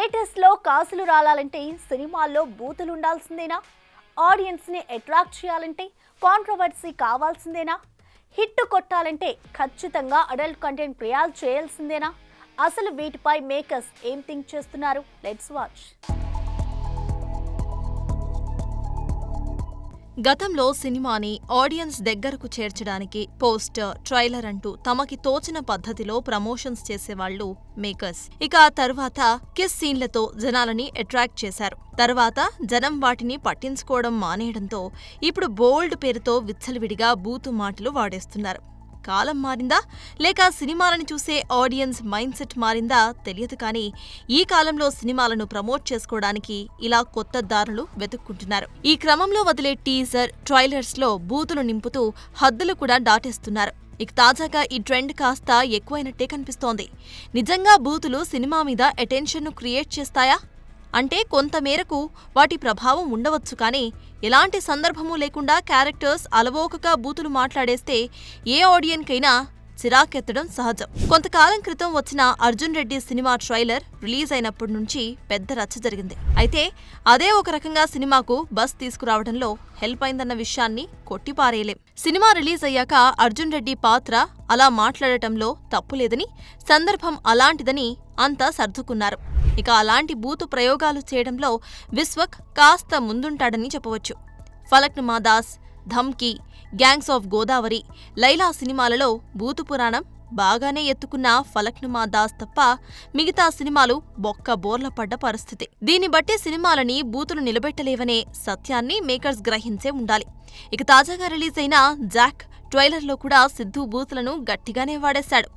థియేటర్స్లో కాసులు రాలాలంటే సినిమాల్లో బూతులు ఉండాల్సిందేనా? ఆడియన్స్ని అట్రాక్ట్ చేయాలంటే కాంట్రవర్సీ కావాల్సిందేనా? హిట్ కొట్టాలంటే ఖచ్చితంగా అడల్ట్ కంటెంట్ క్రియేట్ చేయాల్సిందేనా? అసలు వీటిపై మేకర్స్ ఏం థింక్ చేస్తున్నారు? Let's watch. గతంలో సినిమాని ఆడియన్స్ దగ్గరకు చేర్చడానికి పోస్టర్, ట్రైలర్ అంటూ తమకి తోచిన పద్ధతిలో ప్రమోషన్స్ చేసేవాళ్లు మేకర్స్. ఇక ఆ తర్వాత కిస్ సీన్లతో జనాలని అట్రాక్ట్ చేశారు. తర్వాత జనం వాటిని పట్టించుకోవడం మానేయడంతో ఇప్పుడు బోల్డ్ పేరుతో విచ్చలవిడిగా బూతు మాటలు వాడేస్తున్నారు. కాలం మారిందా లేక సినిమాలను చూసే ఆడియన్స్ మైండ్ సెట్ మారిందా తెలియదు కానీ ఈ కాలంలో సినిమాలను ప్రమోట్ చేసుకోవడానికి ఇలా కొత్త దారులు వెతుక్కుంటున్నారు. ఈ క్రమంలో వదిలే టీజర్, ట్రైలర్స్లో బూతులు నింపుతూ హద్దులు కూడా దాటేస్తున్నారు. ఇక తాజాగా ఈ ట్రెండ్ కాస్త ఎక్కువైనట్టే కనిపిస్తోంది. నిజంగా బూతులు సినిమా మీద అటెన్షన్ను క్రియేట్ చేస్తాయా అంటే కొంతమేరకు వాటి ప్రభావం ఉండవచ్చు కానీ ఎలాంటి సందర్భమూ లేకుండా క్యారెక్టర్స్ అలవోకగా బూతులు మాట్లాడేస్తే ఏ ఆడియన్కైనా చిరాకెత్తడం సహజం. కొంతకాలం క్రితం వచ్చిన Arjun Reddy cinema trailer release అయినప్పటి నుంచి పెద్ద రచ్చ జరిగింది. అయితే అదే ఒక రకంగా సినిమాకు బస్ తీసుకురావడంలో హెల్ప్ అయిందన్న విషయాన్ని కొట్టిపారేయలేం. సినిమా రిలీజ్ అయ్యాక అర్జున్ రెడ్డి పాత్ర అలా మాట్లాడటంలో తప్పులేదని, సందర్భం అలాంటిదని అంతా సర్దుకున్నారు. ఇక అలాంటి బూతు ప్రయోగాలు చేయడంలో విశ్వక్ కాస్త ముందుంటాడని చెప్పవచ్చు. ఫలక్నుమా దాస్, ధమ్కీ, గ్యాంగ్స్ ఆఫ్ గోదావరి, లైలా సినిమాలలో బూతు పురాణం బాగానే ఎత్తుకున్న ఫలక్నుమా దాస్ తప్ప మిగతా సినిమాలు బొక్క బోర్ల పడ్డ పరిస్థితి. దీన్ని బట్టి సినిమాలని బూతులు నిలబెట్టలేవనే సత్యాన్ని మేకర్స్ గ్రహించే ఉండాలి. ఇక తాజాగా రిలీజ్ అయిన జాక్ ట్రైలర్లో కూడా సిద్ధు బూతులను గట్టిగానే వాడేశాడు.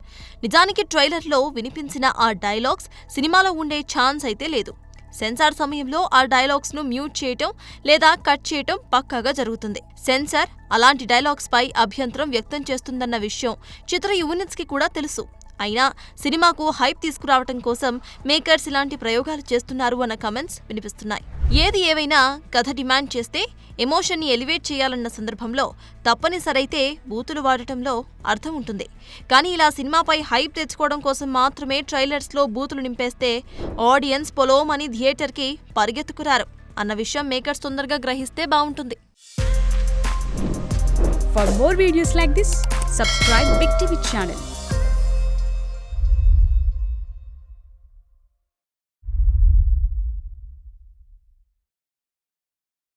నిజానికి ట్రైలర్లో వినిపించిన ఆ డైలాగ్స్ సినిమాలో ఉండే ఛాన్స్ అయితే లేదు. సెన్సార్ సమయంలో ఆ డైలాగ్స్ను మ్యూట్ చేయటం లేదా కట్ చేయటం పక్కాగా జరుగుతుంది. సెన్సార్ అలాంటి డైలాగ్స్పై అభ్యంతరం వ్యక్తం చేస్తుందన్న విషయం చిత్ర యూనిట్స్కి కూడా తెలుసు. అయినా సినిమాకు హైప్ తీసుకురావటం కోసం మేకర్స్ ఇలాంటి ప్రయోగాలు చేస్తున్నారు అన్న కమెంట్స్ వినిపిస్తున్నాయి. ఏది ఏవైనా కథ డిమాండ్ చేస్తే ఎమోషన్ని ఎలివేట్ చేయాలన్న సందర్భంలో తప్పనిసరైతే బూతులు వాడటంలో అర్థం ఉంటుంది. కానీ ఇలా సినిమాపై హైప్ తెచ్చుకోవడం కోసం మాత్రమే ట్రైలర్స్లో బూతులు నింపేస్తే ఆడియన్స్ పొలోమని థియేటర్కి పరిగెత్తుకురారు అన్న విషయం మేకర్స్ తొందరగా గ్రహిస్తే బావుంటుంది. For more videos like this, subscribe Big TV channel.